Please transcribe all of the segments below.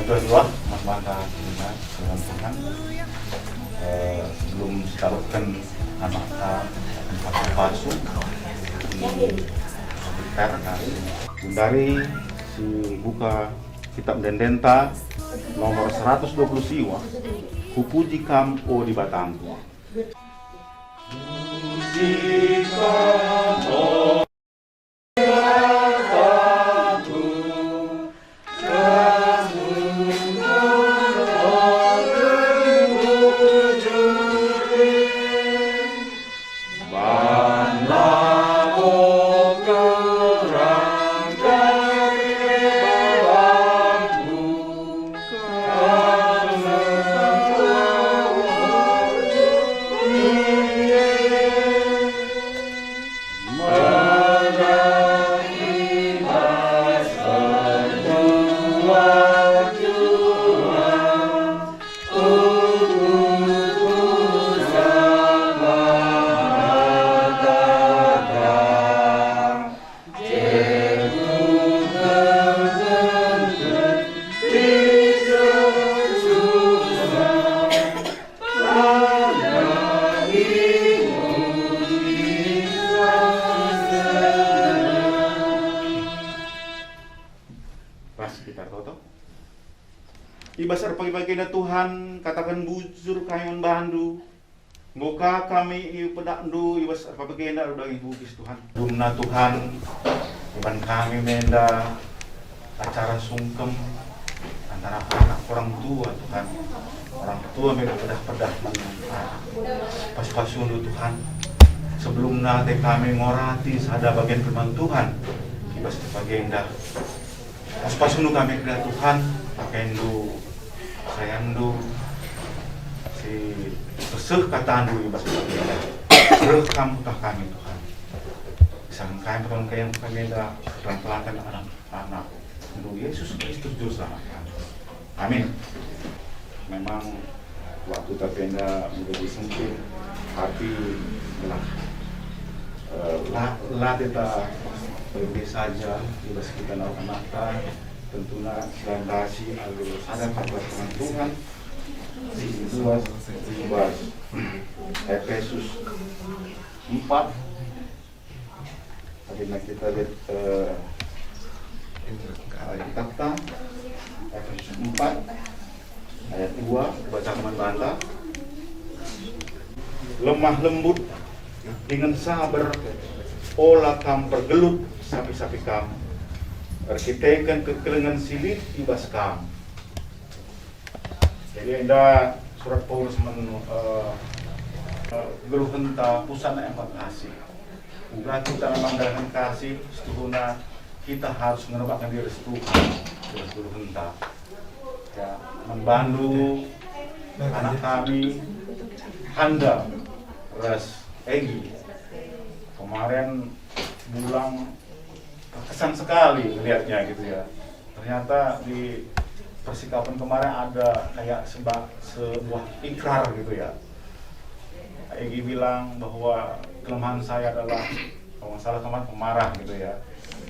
Dua-dua mas bangka dengan Tuhan belum ditaruhkan anak palsu di sekitar dari si buka kitab Dendenta nomor 120 siwa kupuji kam o di batangku. Puji kam o ibasar pagi-pagi na Tuhan katakan bujur kami bandu ngoka kami pedakdu ibasar pagi na udah ibugis Tuhan dumna Tuhan iban kami menda acara sungkem antara anak orang tua Tuhan orang tua mereka pedah-pedah pas-pas undu Tuhan sebelum nate kami ngorati sada bagian firman Tuhan ibasar pagi indah pas-pas undu kami kedah Tuhan pakendu sayandu si peseh kata andu ibas berbeda rekam kah kami Tuhan sang kami pertolong kayang kami dah pelan-pelan anak-anak andu Yesus Kristus juru selamat kami amin. Memang waktu terpenda menjadi sempit hati lah kita pergi saja ibas kita naruh mata tentunya selain kasih harus ada perbuatan Tuhan di luas Efesus 4 tadi kita lihat kitab Efesus 4 ayat 2 baca teman bantah lemah lembut dengan sabar olah kam pergelut sapi-sapi kam berkitekan kekelengan silit ibas kam. Jadi ada surat Paulus geluh henta pusana yang kasih. Uga kita memandangkan kasih setuhuna kita harus menempatkan diri Tuhan. Geluh henta. Ya, membantu anak kami Handa Ras Egi kemarin bulan kesan sekali melihatnya gitu ya. Ternyata di persikapan kemarin ada kayak sebuah ikrar gitu ya. Egi bilang bahwa kelemahan saya adalah kalau nggak salah kemarin pemarah gitu ya.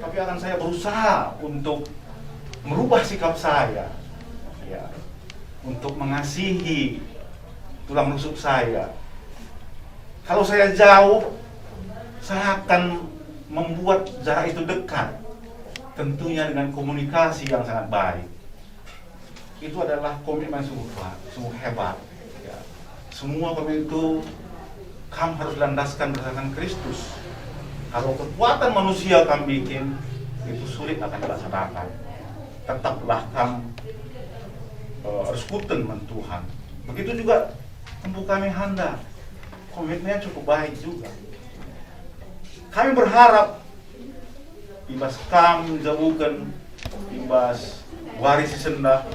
Tapi akan saya berusaha untuk merubah sikap saya, ya, untuk mengasihi tulang rusuk saya. Kalau saya jauh, saya akan membuat jarak itu dekat, tentunya dengan komunikasi yang sangat baik. Itu adalah komitmen sungguh hebat. Ya. Semua komitmen itu kamu harus landaskan berdasarkan Kristus. Kalau kekuatan manusia kamu bikin, itu sulit akan dilaksanakan. Tetaplah kamu harus kuten dengan Tuhan. Begitu juga tempuh kami Handa, komitmennya cukup baik juga. Kami berharap ibas kam jauhkan ibas waris senda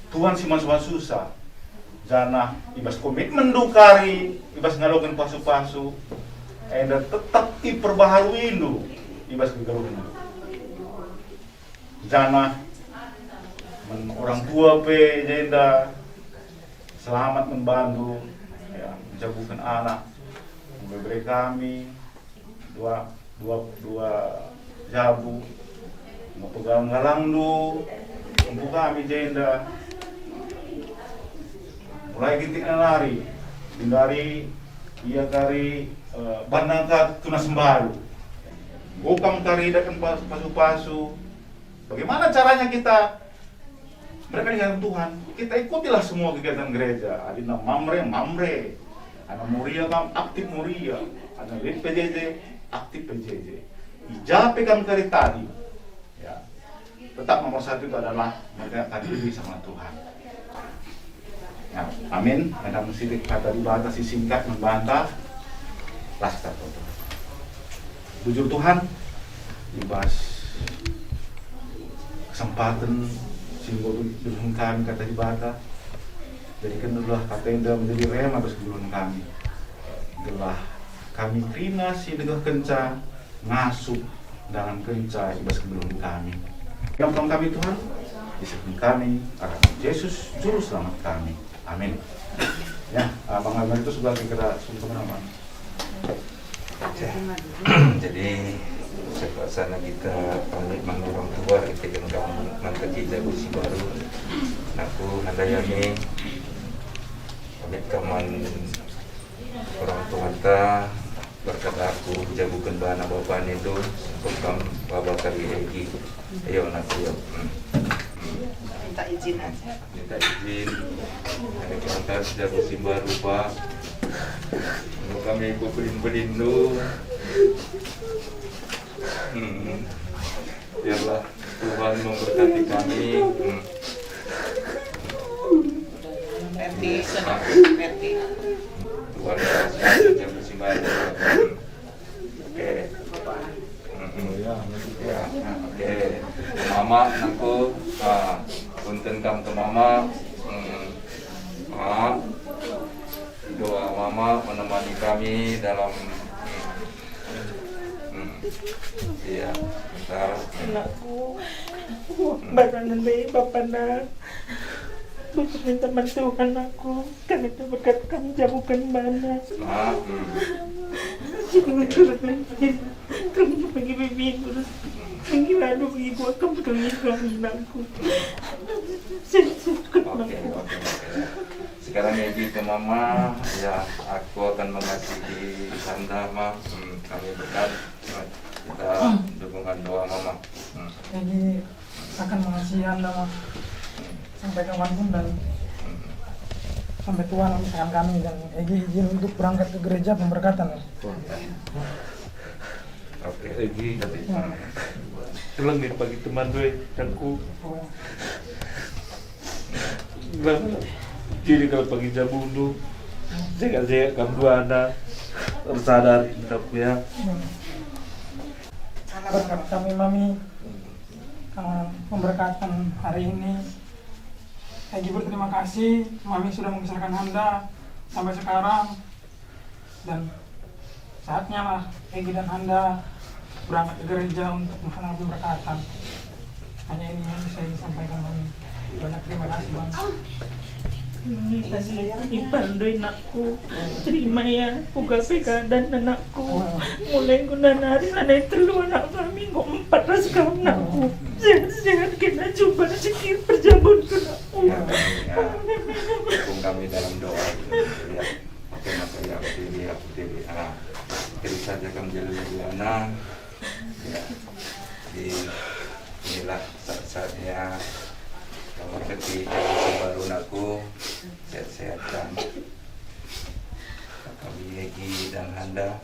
Tuhan si masukan susah jana ibas komitmen dukari ibas ngalokan pasu-pasu dan tetap diperbaharui indu ibas gegaluhin jana orang tua pe jenda selamat membantu ya, menjauhkan anak memberi kami dua jabu mau pegang ngalang du untuk kami jenda mulai gintik na lari dari ia kari bandangka tunas baru bukan kari dakan pasu-pasu. Bagaimana caranya kita mereka dengan Tuhan? Kita ikutilah semua kegiatan gereja. Ada mamre, ada muria kam aktif muria, ada lead PJJ aktif PJJ. Ijapekan kari tadi. Ya. Tetap nomor satu itu adalah mendekatkan diri sama Tuhan. Ya, amin. Ada mesti kata dibatasi singkat membantah. Lasta Tuhan. Bujur Tuhan, dibahas kesempatan simbol duluan kami kata dibata. Jadikan dululah katenda menjadi rem atas duluan kami. Itulah kami terima si degah kenca ngasup dengan kenca ibas keduluan kami. Gampang kami Tuhan, disebut kami akan Yesus juru selamat kami. Amin. Ya, Bang Alman itu sebagai kira sumpah nama. Jadi sepasana kita pamit orang tua kita dengan kamu mangkati jago si baru aku handayani pamit kaman orang tua ta berkata aku jagokan bana bapak itu untuk kamu bapak kali lagi ayo nanti ya minta izin aja. Minta izin ada kita jago si baru pak untuk kami belin dulu. Biarlah Tuhan memberkati kami. Berarti. Tuhan kasih bersih-bersih. Oke. Ya, oke. Mama, aku punten kam ke mama. Doa mama menemani kami dalam iya, bentar. Anakku, bakalan baik bapak nak. Bapak minta bantuan aku, karena itu berkat kamu jauhkan mana. Kamu pergi bibi terus, pergi lalu pergi buat kamu pergi suami aku. Oke. Sekarang ya gitu mama, ya aku akan mengasihi Anda ma, kami berkat kita dukungan doa mama. Jadi akan mengasihi Anda sampai kapanpun dan sampai Tuhan memisahkan kami dan Egi izin untuk berangkat ke gereja pemberkatan. Oke. Egi, telang nih pagi teman gue, aku. Jadi kalau pagi jabundu, jaga kamu dua anak tersadar aku ya. Berkat kami mami pemberkatan hari ini. Egi berterima kasih mami sudah membesarkan Anda sampai sekarang dan saatnya lah Egi dan Anda berangkat ke gereja untuk melaksanakan pemberkatan. Hanya ini yang bisa disampaikan mami. Banyak terima kasih bang. Ipandoy nakku, terima ya, kugapi keadaan anakku. Mulai guna nari nanay telu anak kami, kok 4 ras kau nakku. Sehat-sehat kita coba sikit perjamuan ke nakku. Dukung kami dalam doa. Ya, oke mas saya aku pilih. Pilih saja kamu jalan anak. Ya, inilah saat-saatnya kamu ketika baru aku sehat-sehatkan kami Egi dan Anda.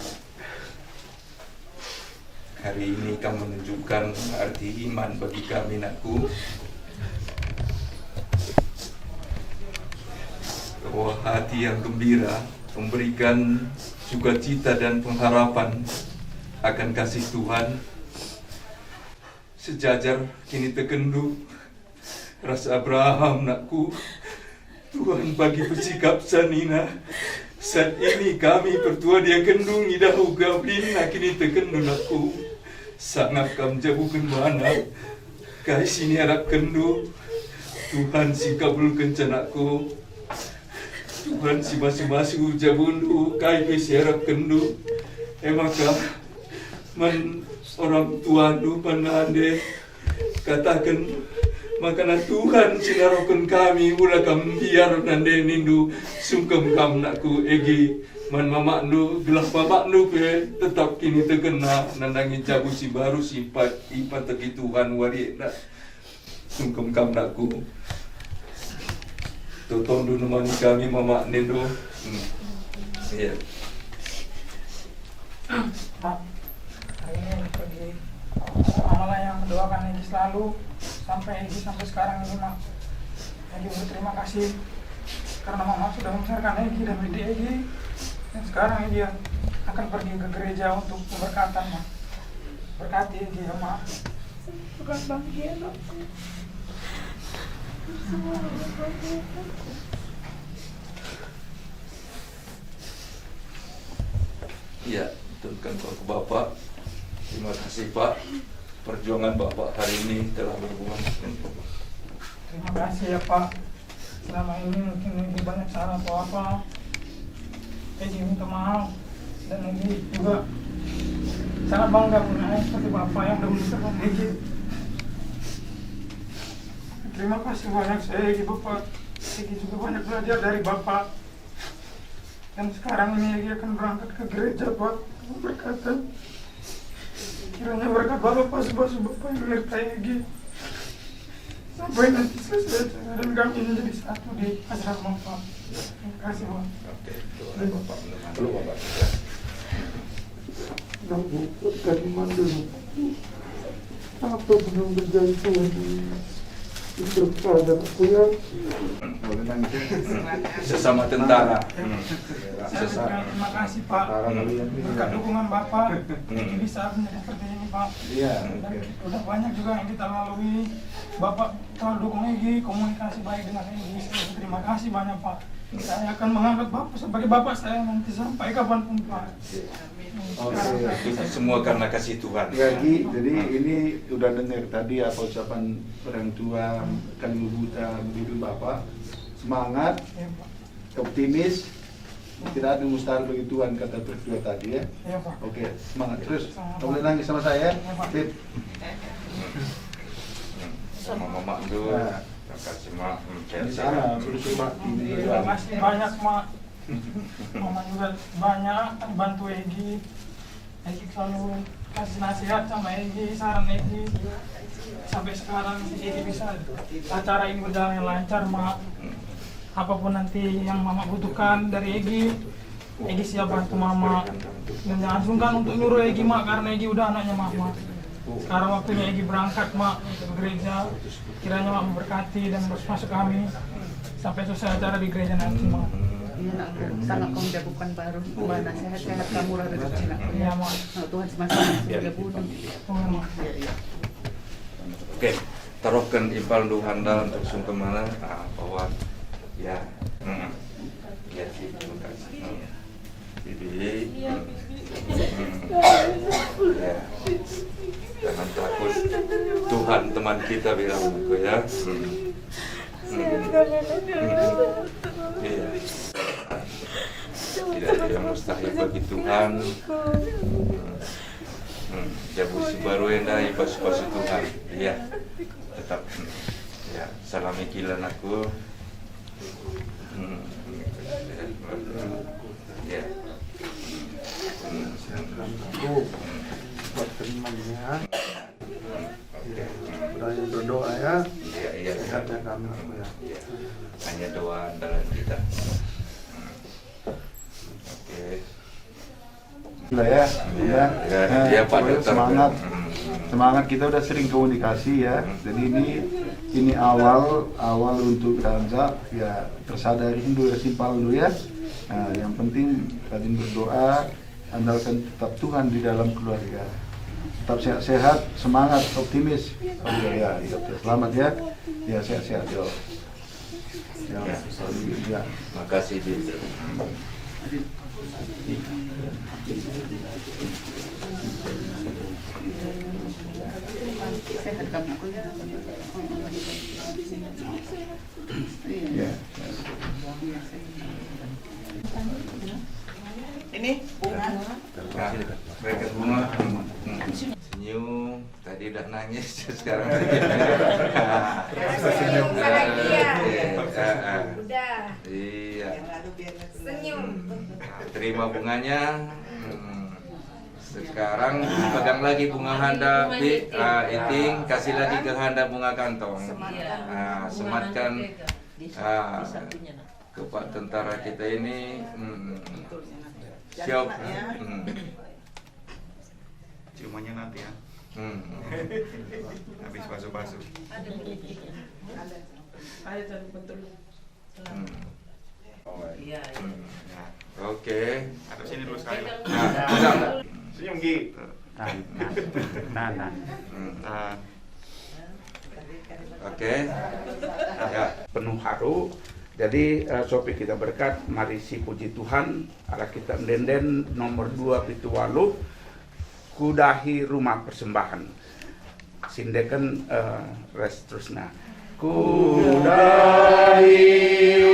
Hari ini kamu menunjukkan arti iman bagi kami nakku, bahwa hati yang gembira memberikan sukacita dan pengharapan akan kasih Tuhan. Sejajar kini tekendu ras Abraham nakku, Tuhan bagi bersikap sanina. Saat ini kami pertua dia kendung idahu gablin nakini tekendu nakku. Sangat kam jabukan mana kai sini harap kendu. Tuhan si kabul kencanakku. Tuhan si masu-masu jabundu kai si harap kendu. Emakah orang tua tu pandai katakan Makana Tuhan sinarokan kami ulah kam biar nande nindu sungkem kam nakku egi man mama nu gelah bapak nu pe tetap kini terkena nandangi jabu si baru simpat ipat tegi Tuhan wari nak sungkem kam nakku toton du nemani kami mama nindu iya Pak, hari ini pergi Mama lah yang mendoakan Egi selalu sampai sekarang ini, Mak. Egi berterima kasih karena Mama sudah membesarkan Egi dan mendidik Egi, dan sekarang Egi akan pergi ke gereja untuk pemberkatan, Mak. Berkati Egi ya, Mak. Bukan bahagia nak. iya tentukan ke Bapak. Terima kasih Pak, perjuangan Bapak hari ini telah berhubungan. Terima kasih ya, Pak. Selama ini mungkin Egi banyak salah atau apa. Egi minta maaf, dan Egi juga sangat bangga punya ayah seperti Bapak yang sudah membesarkan Egi. Terima kasih banyak saya Egi, Bapak. Egi juga banyak belajar dari Bapak. Dan sekarang ini Egi akan berangkat ke gereja, Pak. Berkata, kiranya berkat Bapak pas Bapak yang menyertai Egi sampai nanti selesai acara dan kami menjadi satu di asrama, Pak. Terima kasih, Pak. Oke, doa Bapak dulu Bapak. Namun kalimat dulu apa belum terjadi Tuhan berpada aku ya Sesama tentara. Saya terima kasih, Pak. Berkat dukungan Bapak, Egi bisa menjadi seperti ini, Pak. Iya. Dan udah banyak juga yang kita lalui. Bapak telah dukung Egi, komunikasi baik dengan Egi. Terima kasih banyak, Pak. Saya akan mengangkat Bapak sebagai Bapak saya nanti sampai kapanpun, Pak. Itu semua karena kasih Tuhan. Ya Gi, jadi ini udah dengar tadi apa ucapan orang tua kan buta begitu Bapak. Semangat, Iya, Pak. optimis, tidak ada mustahil bagi Tuhan kata berdua tadi ya. Iya, Pak. Oke, semangat terus. Kamu boleh nangis sama saya, Fit. Sama mama dulu. Nah. Terima kasih Mak. Di sana, suruh Mak. Terima kasih banyak, Mak. Mama juga banyak bantu Egi. Egi selalu kasih nasihat sama Egi, saran Egi. Sampai sekarang Egi bisa acara ini berjalan lancar, Mak. Apapun nanti yang Mama butuhkan dari Egi siap bantu Mama. Dan jangan sungkan untuk nyuruh Egi, Mak, karena Egi udah anaknya Mama. Sekarang waktunya Egi berangkat, Mak, ke gereja. Kiranya Mak memberkati dan masuk kami sampai selesai acara di gereja nanti, Mak. Iya nak, sangat kau jagokan baru. Mana sehat-sehat kamu lah rezeki nak. Iya, Mak. Tuhan semasa sudah bunuh. Oh, Mak. Oke, taruhkan impal du handa untuk sungkem mana bahwa ya ya terima kasih. Jadi ya jangan takut, Tuhan teman kita bilang aku ya. Iya. Tidak ada yang mustahil bagi Tuhan. Jabu si baru endai pas-pas Tuhan. Iya. Tetap ya salami kilan aku. Ya. aku buat terimanya berdoa ya Iya. sehatnya kami ya. Iya. Hanya doa andalan kita. Oke. Lah ya, Ya, Pak pokoknya Dokter. semangat kita udah sering komunikasi ya. Jadi ini awal untuk Kanza ya tersadari dulu ya, simpel dulu ya. Nah, yang penting rajin berdoa, andalkan tetap Tuhan di dalam keluarga. Tetap sehat-sehat, semangat, optimis. Oke ya, selamat ya. Ya sehat-sehat yo. Ya. Makasih Di. Sehat kamu. Ya. Ini bunga. Mereka bunga senyum. Tadi udah nangis sekarang Senyum bahagia. Udah. Iya. Senyum. Terima bunganya. Sekarang pegang lagi bunga handa, Bi. Iting kasih lagi ke handa bunga kantong. Sematkan ke Pak tentara kita ini. Siap. Ciumannya nanti ya. Habis basuh-basuh. Oke. Ada sini dulu sekali. Nah, Senyum Gi. Oke. Ya. Penuh haru. Jadi sopi kita berkat, mari si puji Tuhan, ala kita mendenden nomor 2 pitu walu, kudahi rumah persembahan. Sindekan terusnya. Kudahi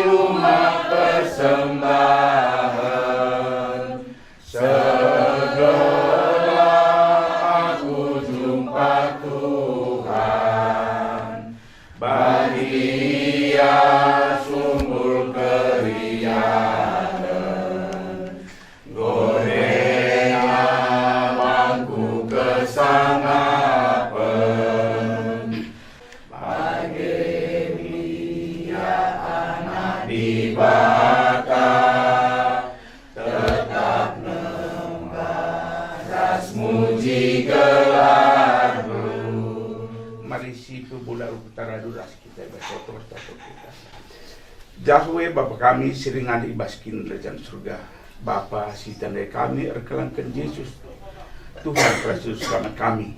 rumah persembahan, segera aku jumpa Tuhan, bagi Ia sumber keriaan, goreng abangku kesangapan, bagi Ia anak dibata, tetap nembas muji gelarmu. Mari si budak utara duras kita berfoto kita. Jahwe Bapa kami seringan ibaskin lejang surga. Bapa si tandai kami erkelangkan Yesus Tuhan Kristus selamat kami.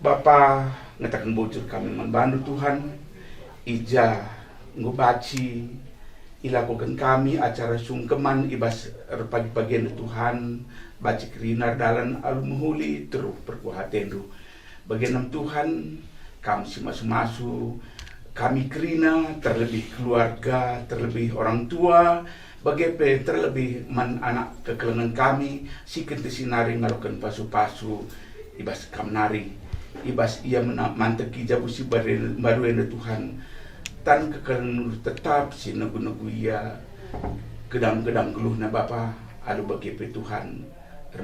Bapa ngetakan bocor kami membantu Tuhan. Ija ngubaci ilakukan kami acara sungkeman ibas pagi-pagian Tuhan. Baci kerinar dalan alumuhuli terus perkuhatendu. Bagian Tuhan kami si masu-masu, kami kerina, terlebih keluarga, terlebih orang tua, bagaimana terlebih anak kekelengan kami, si kenti sinari ngalakukan pasu-pasu, ibas kamnari, ibas ia manteki jabu si baru enda Tuhan, tan kekelengan tetap si nagu-nagu ia, gedang-gedang geluh na Bapa, alu bagaimana Tuhan,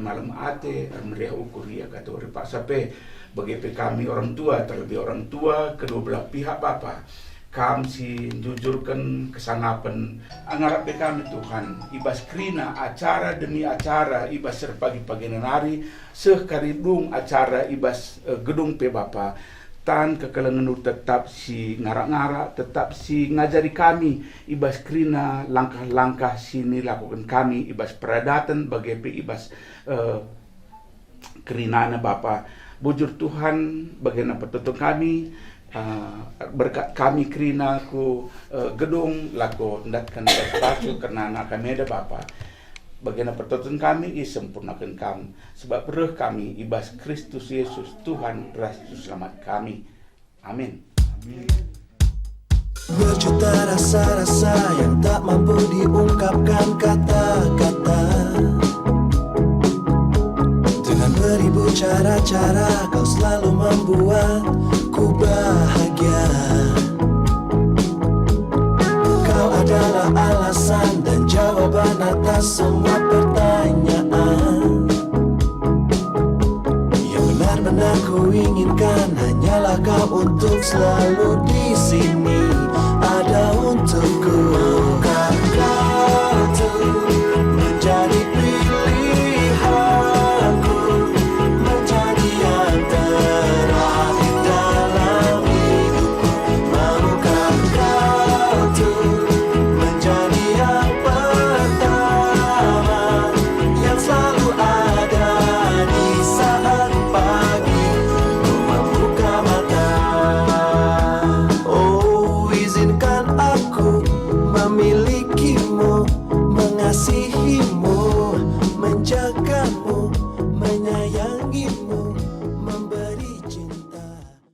malam ate, meriah ukur ia kata orang Pak Sape, bagaimana kami orang tua, terlebih orang tua, kedua belah pihak Bapa, kami si jujurkan kesangapan, angarap kami Tuhan, ibas krina acara demi acara, ibas serpagi-pagi nanari, sekaridung acara ibas gedung pe Bapa, tan kekelengan tetap si ngarak-ngarak, tetap si ngajari kami, ibas krina langkah-langkah sini lakukan kami, ibas peradatan bagaimana ibas kerinana Bapa. Bujur Tuhan bagaimana petutung kami, berkat kami kerina ku gedung laku ndatkan sepatu karena anak kami ada Bapa. Bagaimana petutung kami sempurnakan kami sebab roh kami ibas Kristus Yesus Tuhan Kristus selamat kami. Amin. Amin. Berjuta rasa-rasa yang tak mampu diungkapkan kata-kata. Dengan beribu cara-cara kau selalu membuatku bahagia. Kau adalah alasan dan jawaban atas semua pertanyaan. Yang benar-benar ku inginkan hanyalah kau untuk selalu di sini. Ada untukku, kau tuh menjadi pilihanku, menjadi yang terakhir dalam hidupku. Maukah kau tuh menjadi yang pertama, yang selalu ada di saat pagi ku membuka mata. Oh, izinkan aku memilikimu, mengasihimu, menjaga